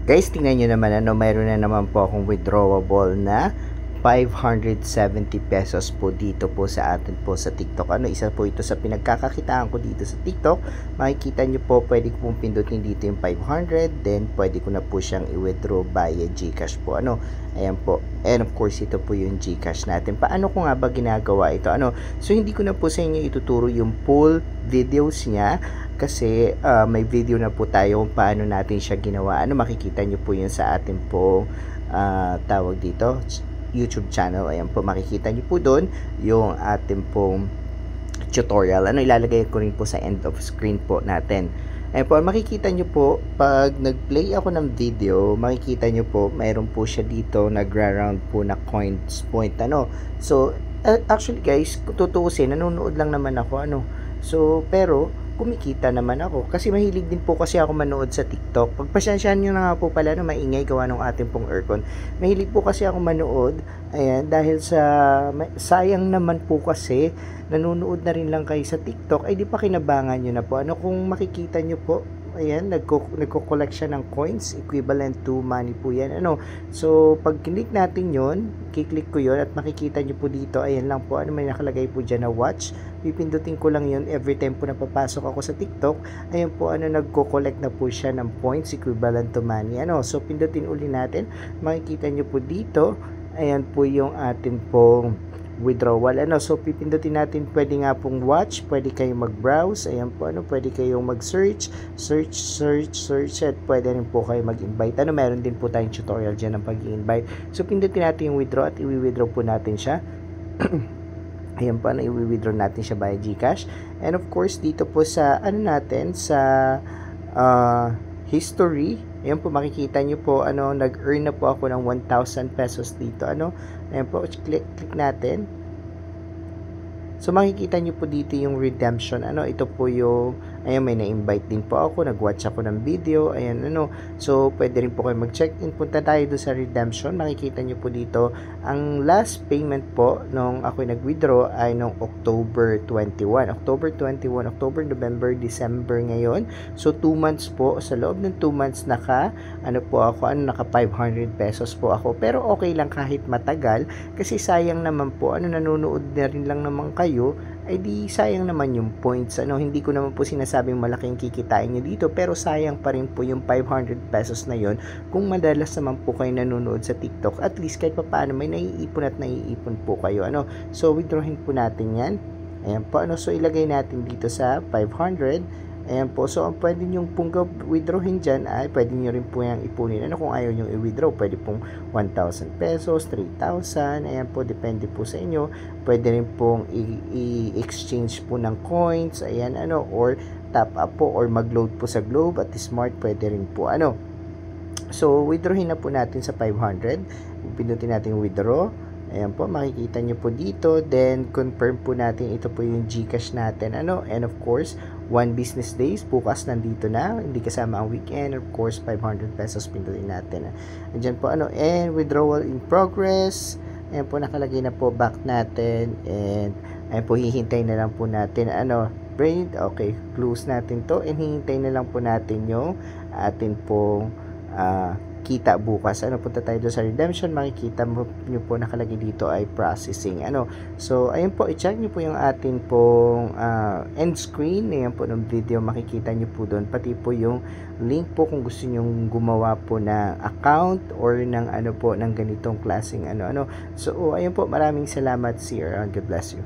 Guys, tingnan nyo naman mayroon na naman po akong withdrawable na 570 pesos po dito po sa atin po sa TikTok. Isa po ito sa pinagkakakitaan ko dito sa TikTok. Makikita nyo po, pwede ko pong pindutin dito yung 500, then pwede ko na po siyang i-withdraw via GCash po. Ayan po. And of course, ito po yung GCash natin. Paano ko nga ba ginagawa ito? So hindi ko na po sa inyo ituturo yung full videos niya kasi may video na po tayo kung paano natin siya ginawa. Makikita nyo po yun sa atin po tawag dito YouTube channel. Ayan po, makikita nyo po doon yung ating pong tutorial. Ilalagay ko rin po sa end of screen po natin. Ayan po, makikita nyo po pag nag-play ako ng video, makikita nyo po mayroon po siya dito nagra-round po na coins point. So actually guys, kung tutuusin, nanonood lang naman ako. So pero kumikita naman ako kasi mahilig din po kasi ako manood sa TikTok. Pagpasensyahan nyo na nga po pala maingay gawa ng ating pong aircon. Mahilig po kasi ako manood, ayan, dahil sa sayang naman po kasi nanonood na rin lang kayo sa TikTok, ay di pa kinabangan nyo na po. Kung makikita nyo po, ayan, nagko-collect siya ng coins, equivalent to money po yan. So pag click natin yon, kiklik ko yon at makikita nyo po dito, ayan lang po, may nakalagay po dyan na watch. Pipindutin ko lang yon every time po na papasok ako sa TikTok. Ayan po, nagko-collect na po siya ng points equivalent to money. So pindutin uli natin, makikita nyo po dito, ayan po yung ating pong withdrawal. So pipindutin natin, pwede nga pong watch, pwede kayong mag-browse, ayan po, pwede kayong mag-search, search, at pwede rin po kayo mag-invite. Meron din po tayong tutorial dyan ng pag-invite. So pindutin natin yung withdraw at i-withdraw po natin siya. Ayan po, i-withdraw natin siya via GCash. And of course, dito po sa natin sa history, ayan po, makikita nyo po, nag-earn na po ako ng 1,000 pesos dito. Ayan po, click natin. So makikita nyo po dito yung redemption. Ito po yung, ayan, may na-invite din po ako, nag-watch ako ng video, ayan, so pwede rin po kayo mag-check-in. Punta tayo doon sa redemption. Makikita nyo po dito, ang last payment po nung ako nag-withdraw ay nung October 21, October, November, December ngayon. So 2 months po, sa loob ng 2 months naka 500 pesos po ako. Pero okay lang kahit matagal kasi sayang naman po, nanonood na rin lang naman kayo, ay di sayang naman yung points. Hindi ko naman po sinasabing malaking kikitain nyo dito, pero sayang pa rin po yung 500 pesos na yon kung madalas naman po kayo nanonood sa TikTok. At least kahit pa paano may naiipon po kayo. So withdrawin po natin yan. Ayan po, so ilagay natin dito sa 500. Ayan po, so ang pwede nyo pong withdrawin dyan ay pwede nyo rin po yung ipunin. Kung ayaw nyo i-withdraw, pwede pong 1,000 pesos, 3,000, ayan po, depende po sa inyo. Pwede rin pong i-exchange po ng coins, ayan, or top up po, or mag-load po sa Globe at Smart, pwede rin po, So, withdrawin na po natin sa 500. Pindutin natin withdraw. Ayan po, makikita nyo po dito. Then, confirm po natin, ito po yung GCash natin. And of course, 1 business days, bukas nandito na. Hindi kasama ang weekend. Of course, 500 pesos pindutin natin. Andyan po, and withdrawal in progress. Ayan po, nakalagay na po back natin. And, ayan po, hihintay na lang po natin. Braid, okay, close natin to. And hihintay na lang po natin yung atin pong kita bukas. Punta tayo doon sa redemption, makikita nyo po nakalagay dito ay processing. So ayun po, i-check nyo po yung atin pong end screen. Ayan po ng video, makikita nyo po doon, pati po yung link po kung gusto nyo gumawa po ng account or ng ng ganitong klaseng So ayun po, maraming salamat, sir, and God bless you.